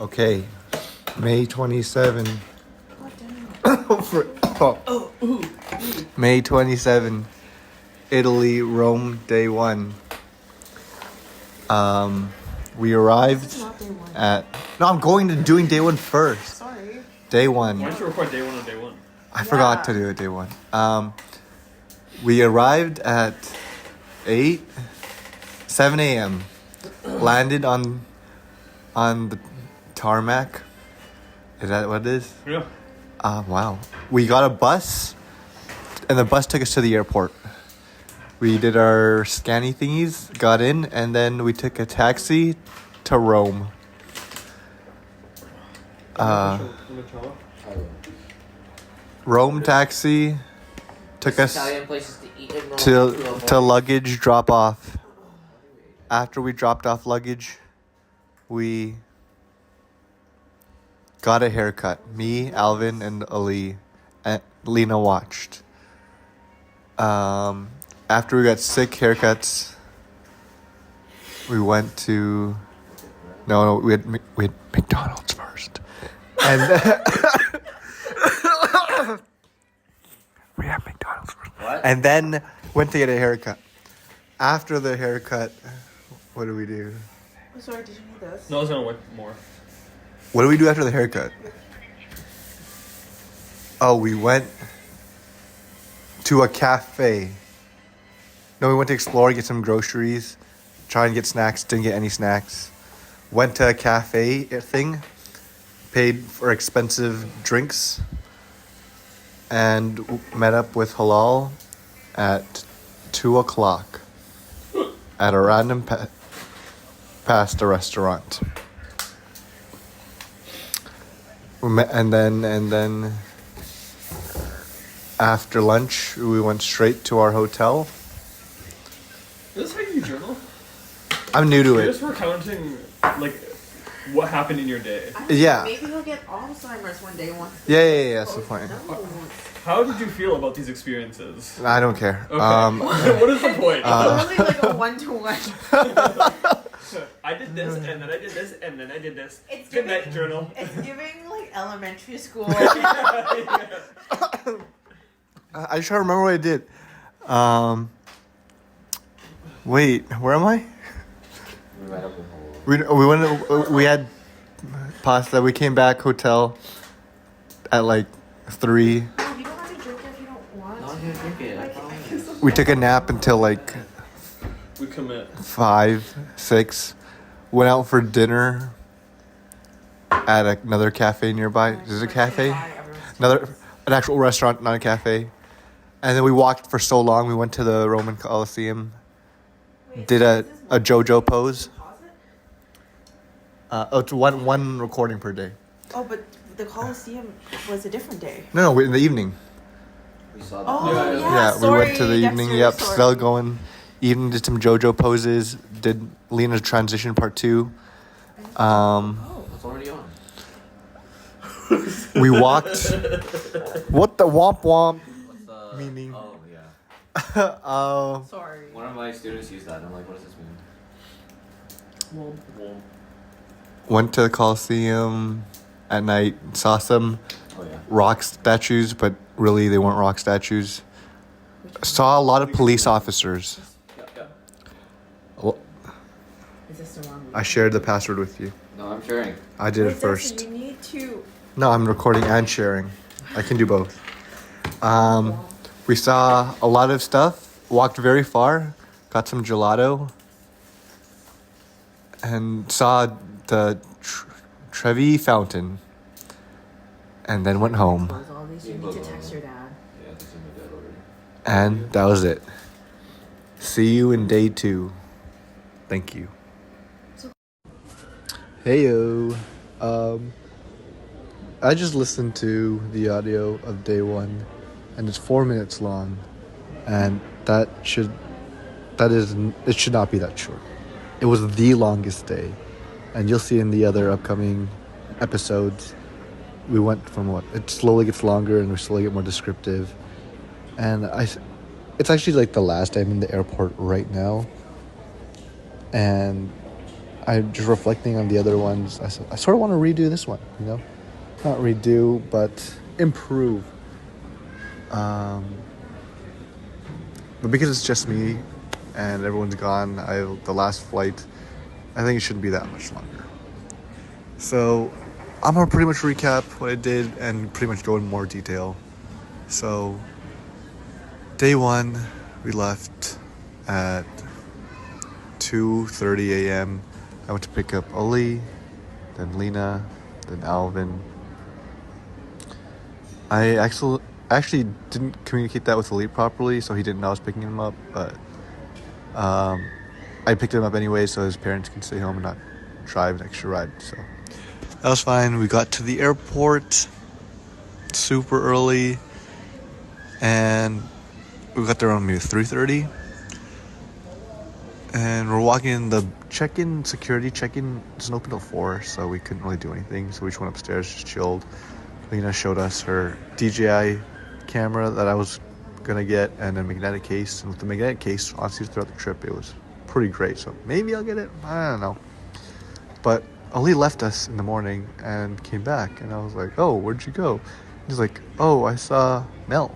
Okay, May 27. May 27, Italy, Rome, day 1. We arrived at... No, I'm going to doing day 1 first. Sorry. Day 1. Why don't you record day 1 on day 1? I forgot to do it day 1. We arrived at 7 a.m. Landed on the tarmac. Is that what it is? Yeah. Wow. We got a bus, and the bus took us to the airport. We did our scanny thingies, got in, and then we took a taxi to Rome. Rome taxi took us Italian places to eat in Rome to luggage drop off. After we dropped off luggage, we got a haircut. Me, Alvin, and Ali. And Lena watched. After we got sick haircuts, we went to... No, we had McDonald's first. And we had McDonald's first. What? And then went to get a haircut. After the haircut, what do we do? Oh, sorry, did you need this? No, I was gonna whip more. What do we do after the haircut? Oh, we went to a cafe. No, we went to explore, get some groceries, try and get snacks. Didn't get any snacks. Went to a cafe thing, paid for expensive drinks, and met up with Halal at 2 o'clock at a random pasta restaurant. And then after lunch, we went straight to our hotel. Is this how you journal? I'm new to You're it. just recounting, like, what happened in your day. Yeah. Maybe he'll get Alzheimer's one day. Yeah, that's the point. No. How did you feel about these experiences? I don't care. Okay. What is the point? It's really like a one-to-one. I did this, and then I did this, and then I did this. It's Good giving- night, journal. It's giving like elementary school. Yeah. I just try to remember what I did. Wait, where am I? We met up with Halal. We went. We had pasta. We came back hotel at like 3. You don't have to drink it if you don't want. No, I'm gonna drink it. I promise. We took a nap until like We commit. 5, 6. Went out for dinner at another cafe nearby. Is it a cafe? An actual restaurant, not a cafe. And then we walked for so long. We went to the Roman Colosseum. Did a JoJo pose. It's one recording per day. Oh, but the Coliseum was a different day. No, in the evening. We saw that. Oh, Yeah, yeah. We went to the Sorry, evening. Dexter, Yep, sorry. still going. Even did some JoJo poses. Did Lena's transition part 2. Oh, it's already on. We walked. What the womp womp? What's the Meaning. Oh yeah. Sorry. One of my students used that, and I'm like, what does this mean? Well, Went to the Colosseum at night. Saw some Oh yeah. rock statues, but really they weren't rock statues. Saw a lot of police officers. Yeah. Well, Is this the wrong one? I shared the password with you. No, I'm sharing. I did it Wait, first. Dexter, you need to. No, I'm recording and sharing. I can do both. We saw a lot of stuff. Walked very far. Got some gelato. And saw the Trevi Fountain. And then went home. Close all these. You need to text your dad. Yeah, this is my dad already. And that was it. See you in day 2. Thank you. Heyo. I just listened to the audio of day 1, and it's 4 minutes long, and it should not be that short. It was the longest day, and you'll see in the other upcoming episodes. We went from it slowly gets longer, and we slowly get more descriptive, and it's actually like the last time in the airport right now, and I'm just reflecting on the other ones. I sort of want to redo this one, you know? Not redo, but improve. But because it's just me and everyone's gone, the last flight, I think it shouldn't be that much longer. So I'm going to pretty much recap what I did and pretty much go in more detail. So day 1, we left at 2:30 a.m. I went to pick up Ali, then Lena, then Alvin. I actually didn't communicate that with Ali properly, so he didn't know I was picking him up, but I picked him up anyway so his parents can stay home and not drive an extra ride. So that was fine. We got to the airport super early, and we got there around maybe 3:30. And we're walking in, the security check-in doesn't open till 4, so we couldn't really do anything. So we just went upstairs, just chilled. Lena showed us her DJI camera that I was gonna get, and a magnetic case. And with the magnetic case, honestly, throughout the trip, it was pretty great. So maybe I'll get it. I don't know. But Ali left us in the morning and came back, and I was like, "Oh, where'd you go?" He's like, "Oh, I saw Mel."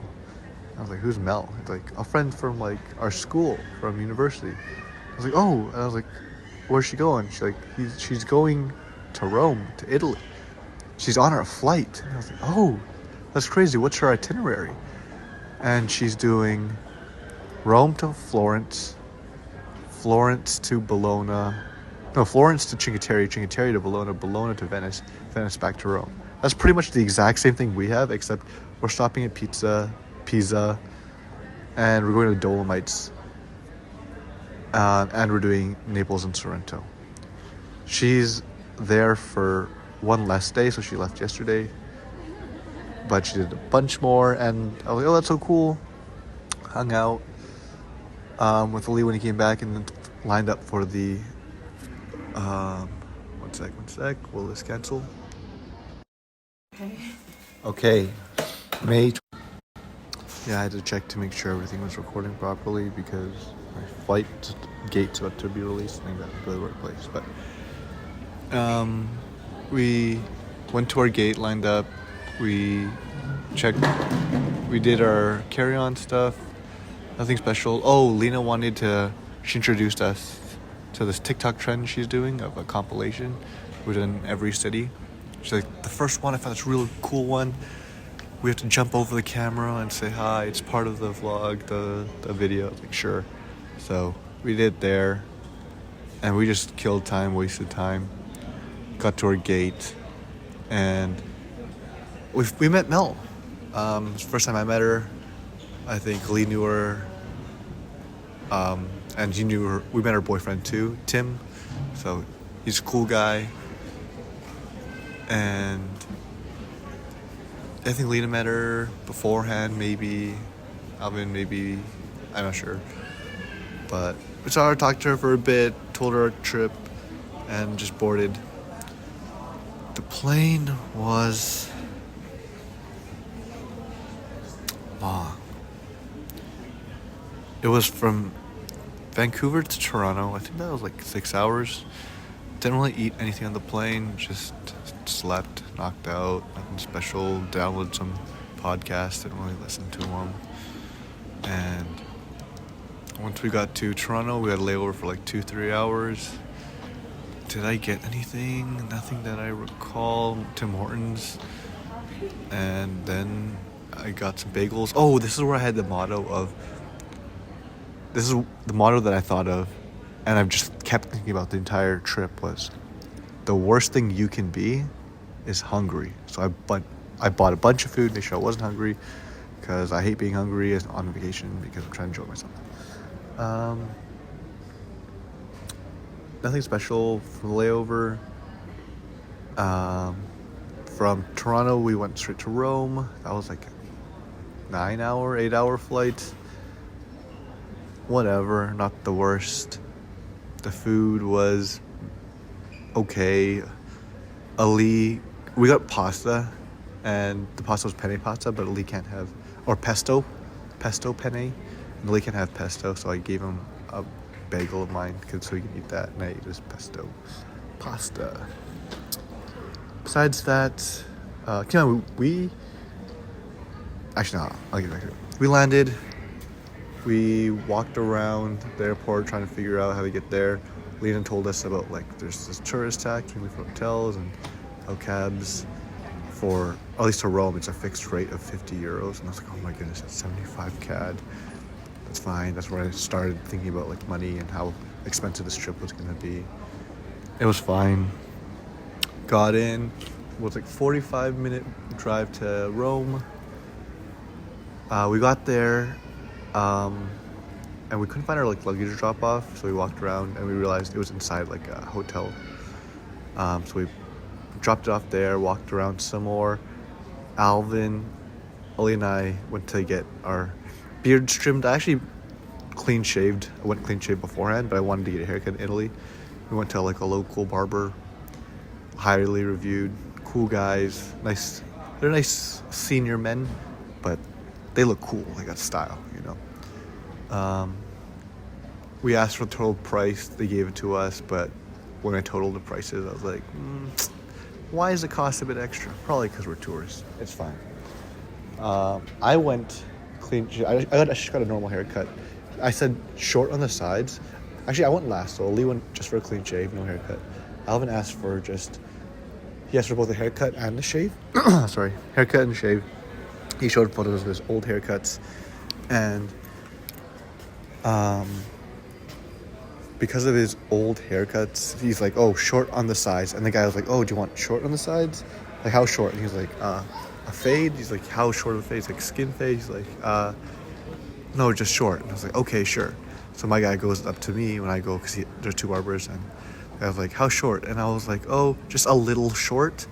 I was like, "Who's Mel?" He's like, "A friend from like our school, from university." I was like, "Oh," and I was like, "Where's she going?" She's going to Rome, to Italy. She's on her flight. And I was like, "Oh, that's crazy. What's her itinerary?" And she's doing Rome to Florence, Florence to Bologna, no, Florence to Cinque Terre, Cinque Terre to Bologna, Bologna to Venice, Venice back to Rome. That's pretty much the exact same thing we have, except we're stopping at Pisa, and we're going to the Dolomites. And we're doing Naples and Sorrento. She's there for one less day, so she left yesterday. But she did a bunch more, and I was like, "Oh, that's so cool." Hung out with Ali when he came back, and then lined up for the... One sec. Will this cancel? Okay. May... Yeah, I had to check to make sure everything was recording properly because my flight gate's about to be released and I got to go to the right place. But we went to our gate, lined up, we checked, we did our carry-on stuff, nothing special. Oh, Lena she introduced us to this TikTok trend she's doing of a compilation within every city. She's like, "The first one, I found this really cool one. We have to jump over the camera and say hi. It's part of the vlog, the video." I was like, "Sure." So we did there, and we just killed time, wasted time. Got to our gate, and we met Mel. It's the first time I met her. I think Lee knew her, and he knew her. We met her boyfriend too, Tim. So he's a cool guy, and I think Lena met her beforehand, maybe. Alvin, maybe. I'm not sure. But we saw her, talked to her for a bit, told her our trip, and just boarded. The plane was long. It was from Vancouver to Toronto. I think that was like 6 hours. Didn't really eat anything on the plane, just slept, knocked out, nothing special. Downloaded some podcasts, didn't really listen to them. And once we got to Toronto, we had a layover for like 2-3 hours. Did I get anything? Nothing that I recall. Tim Hortons. And then I got some bagels. Oh, this is where I had the motto of... This is the motto that I thought of, and I've just kept thinking about the entire trip, was the worst thing you can be is hungry. So I bought a bunch of food, make sure I wasn't hungry, because I hate being hungry on vacation because I'm trying to enjoy myself. Nothing special for the layover. From Toronto, we went straight to Rome. That was like a 8-hour flight. Whatever, not the worst. The food was okay. Ali, we got pasta, and the pasta was penne pasta, but Ali can't have, or pesto penne, and Ali can't have pesto, so I gave him bagel of mine so he can eat that, and I ate his pesto pasta. Besides that, we actually no, I'll get back to it. We landed. We walked around the airport trying to figure out how to get there. Leland told us about like there's this tourist tax for hotels and how cabs for at least to Rome it's a fixed rate of 50 euros, and I was like, oh my goodness, that's 75 CAD. That's fine. That's where I started thinking about like money and how expensive this trip was gonna be. It was fine. Got in. It was like 45-minute drive to Rome. We got there. And we couldn't find our like luggage drop off, so we walked around and we realized it was inside like a hotel. So we dropped it off there, walked around some more. Alvin, Ollie and I went to get our beards trimmed. I actually clean shaved. I went clean shaved beforehand, but I wanted to get a haircut in Italy. We went to like a local barber, highly reviewed, cool guys, nice. They're nice senior men, but they look cool. They got style, you know. We asked for the total price. They gave it to us, but when I totaled the prices, I was like, why is the cost a bit extra? Probably because we're tourists. It's fine. I went clean. I just got a normal haircut. I said short on the sides. Actually, I went last, so Lee went just for a clean shave, no haircut. Alvin asked for he asked for both a haircut and a shave. Sorry, haircut and shave. He showed photos of his old haircuts, and because of his old haircuts, he's like, oh, short on the sides. And the guy was like, oh, do you want short on the sides? Like, how short? And he's like, a fade? He's like, how short of a fade? He's like, skin fade? He's like, no, just short. And I was like, okay, sure. So my guy goes up to me when I go, because there's two barbers, and I was like, how short? And I was like, oh, just a little short.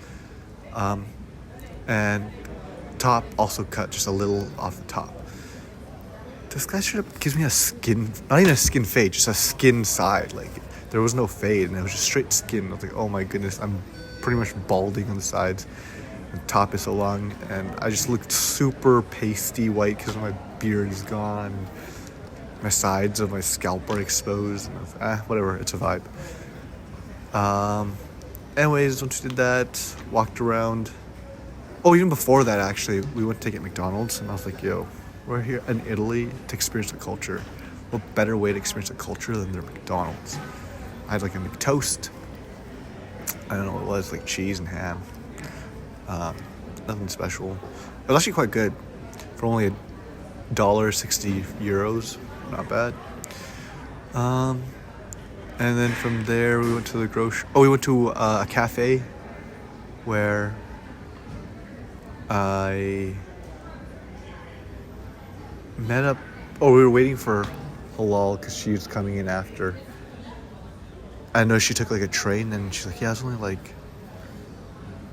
And top also cut just a little off the top. This guy straight up gives me not even a skin fade, just a skin side. Like, there was no fade, and it was just straight skin. I was like, oh my goodness, I'm pretty much balding on the sides. The top is so long, and I just looked super pasty white because my beard is gone. My sides of my scalp are exposed, and I was like, whatever, it's a vibe. Anyways, once we did that, walked around. Oh, even before that, actually, we went to get McDonald's, and I was like, yo, we're here in Italy to experience the culture. What better way to experience the culture than their McDonald's? I had like a McToast. I don't know what it was, like cheese and ham. Nothing special. It was actually quite good for only €1.60. Not bad. And then from there we went to the grocery. Oh, we went to a cafe where I met up. Oh, we were waiting for Halal because she was coming in after. I know she took like a train, and she's like, yeah, it's only like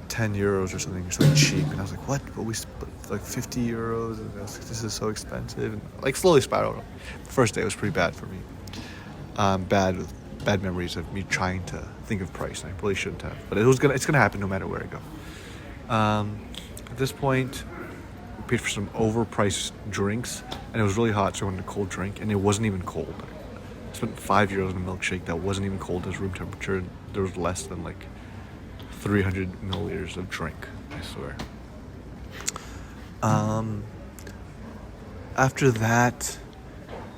€10 or something. It's like cheap. And I was like, what? But we split like €50. And I was like, this is so expensive. And like slowly spiraled. The first day was pretty bad for me. Bad memories of me trying to think of price. And I really shouldn't have. But it's gonna happen no matter where I go. At this point, we paid for some overpriced drinks, and it was really hot, so I wanted a cold drink, and it wasn't even cold. I spent €5 on a milkshake that wasn't even cold. It was room temperature. There was less than like 300 milliliters of drink, I swear. After that,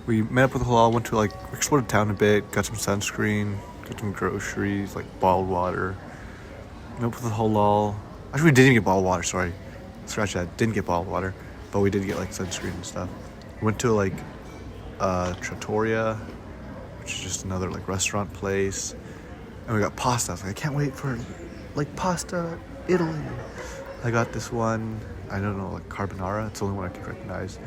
we met up with Halal, went to like, explored town a bit, got some sunscreen, got some groceries, like bottled water. Met up with Halal. Actually, we didn't get bottled water, sorry. Scratch that, didn't get bottled water, but we did get like sunscreen and stuff. Went to like Trattoria, which is just another like restaurant place. And we got pasta. I was like, I can't wait for like pasta Italy. I got this one, I don't know, like carbonara. It's the only one I can recognize.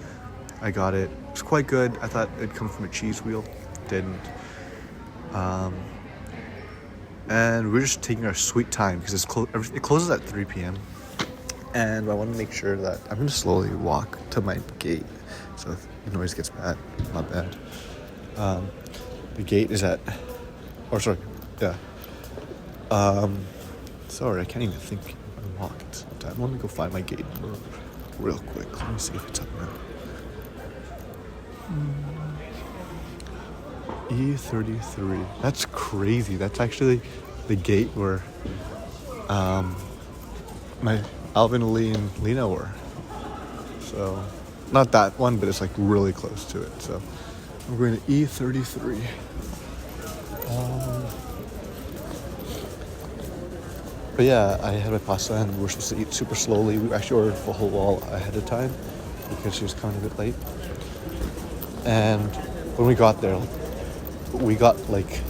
I got it. It was quite good. I thought it'd come from a cheese wheel. Didn't. And we're just taking our sweet time because it closes at 3 p.m. And I want to make sure that I'm going to slowly walk to my gate. So if the noise gets bad, not bad. The gate is at... Oh, sorry. Yeah. Sorry, I can't even think. I'm walking sometime. Let me go find my gate real quick. Let me see if it's up now. E33. That's crazy. That's actually the gate where my Alvin, Ali, and Lena were. So, not that one, but it's like really close to it. So, I'm going to E33. But yeah, I had my pasta and we were supposed to eat super slowly. We actually ordered for a whole wall ahead of time because she was coming a bit late. And when we got there, we got like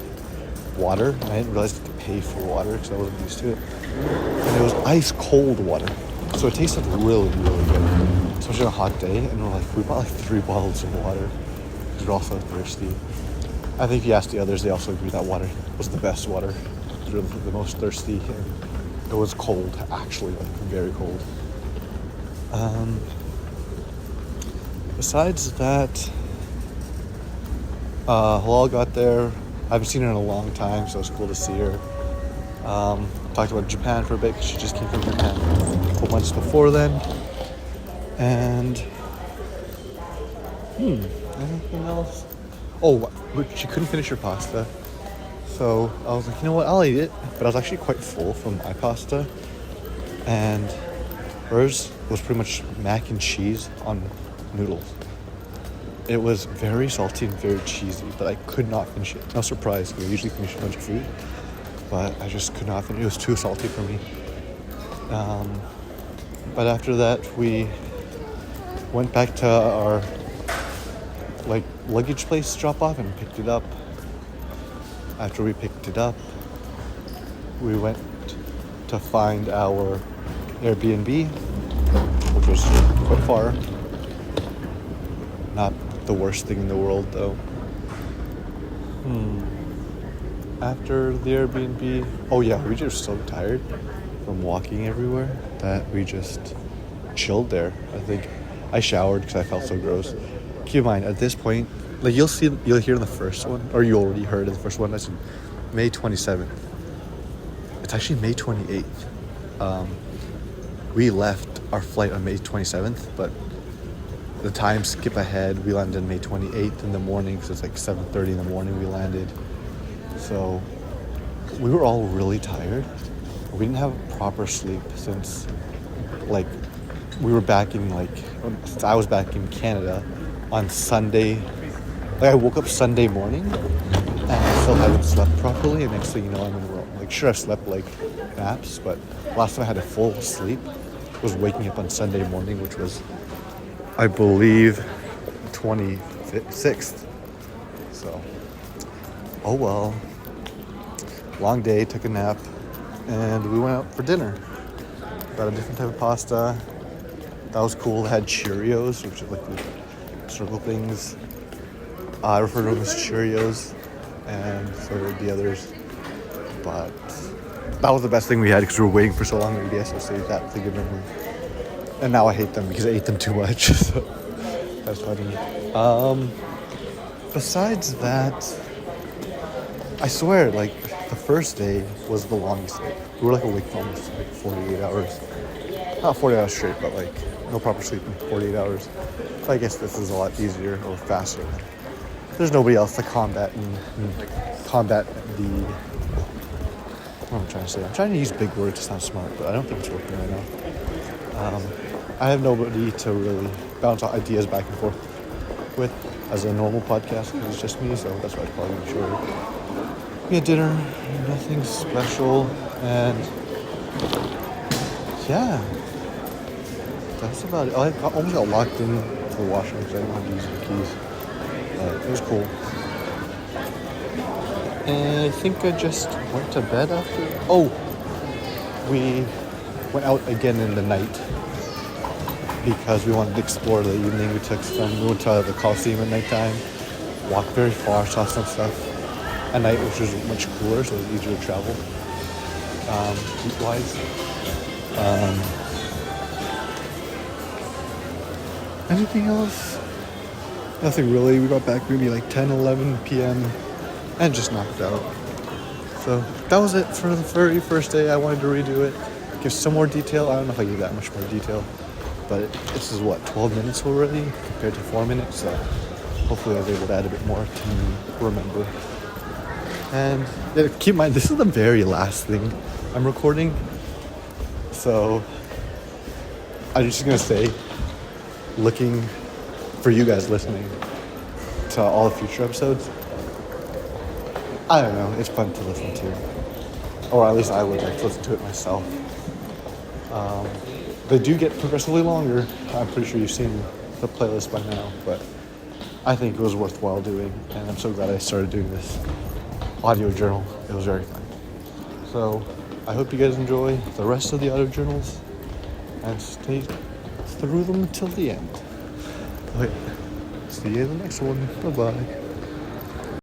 water. I didn't realize to pay for water because I wasn't used to it. And it was ice cold water. So it tasted really, really good. Especially on a hot day. And we bought like 3 bottles of water because we're all so thirsty. I think if you ask the others, they also agree that water was the best water. It was really the most thirsty. And it was cold, actually, like very cold. Besides that, Halal got there. I haven't seen her in a long time, so it was cool to see her. Talked about Japan for a bit, 'cause she just came from Japan a couple months before then. And, anything else? Oh, she couldn't finish her pasta. So I was like, you know what, I'll eat it. But I was actually quite full from my pasta. And hers was pretty much mac and cheese on noodles. It was very salty and very cheesy, but I could not finish it. No surprise, we usually finish a bunch of food. But I just could not finish it. It was too salty for me. But after that, we went back to our luggage place drop off and picked it up. After we picked it up, we went to find our Airbnb, which was quite far. Not the worst thing in the world, though. After the Airbnb, oh yeah, we were so tired from walking everywhere that we just chilled there. I think I showered because I felt so gross. Keep in mind, at this point, like you'll hear in the first one, or you already heard in the first one. That's May 27th. It's actually May 28th. We left our flight on May 27th, but the time skip ahead. We landed on May 28th in the morning, so it's like 7:30 in the morning we landed. So we were all really tired. We didn't have proper sleep since we were back in since I was back in Canada on Sunday. I woke up Sunday morning and I still haven't slept properly, and next thing you know I'm in the room. Sure, I've slept naps, but last time I had a full sleep was waking up on Sunday morning, which was, I believe, 26th. So, oh well. Long day, took a nap, and we went out for dinner. Got a different type of pasta. That was cool. It had Cheerios, which are like the circle things. I refer to them as Cheerios, and so did the others. But that was the best thing we had because we were waiting for so long. Maybe I should save that to give memory. And now I hate them because I ate them too much. So that's funny. Besides that, I swear, the first day was the longest day. We were awake for almost 48 hours. Not 40 hours straight, but no proper sleep in 48 hours. So I guess this is a lot easier or faster. There's nobody else to combat the. What am I trying to say? I'm trying to use big words to sound smart, but I don't think it's working right now. I have nobody to really bounce ideas back and forth with as a normal podcast because it's just me, so that's why it's probably going to be shorter. We had dinner, nothing special, and yeah, that's about it. I almost got locked in the washroom because I didn't want to use the keys. It was cool. And I think I just went to bed after. Oh, we went out again in the night because we wanted to explore the evening. We went to the Coliseum at nighttime, walked very far, saw some stuff at night, which was much cooler, so it was easier to travel heat-wise. Anything else? Nothing really. We got back maybe 10, 11 p.m. and just knocked out. So that was it for the very first day. I wanted to redo it, give some more detail. I don't know if I gave that much more detail, but this is 12 minutes already compared to 4 minutes. So hopefully I was able to add a bit more to remember. And yeah, keep in mind, this is the very last thing I'm recording. So I'm just gonna say, looking for you guys listening to all the future episodes, I don't know, it's fun to listen to. Or at least I would like to listen to it myself. They do get progressively longer. I'm pretty sure you've seen the playlist by now, but I think it was worthwhile doing, and I'm so glad I started doing this audio journal. It was very fun. So I hope you guys enjoy the rest of the audio journals and stay through them until the end. Okay. See you in the next one. Bye-bye.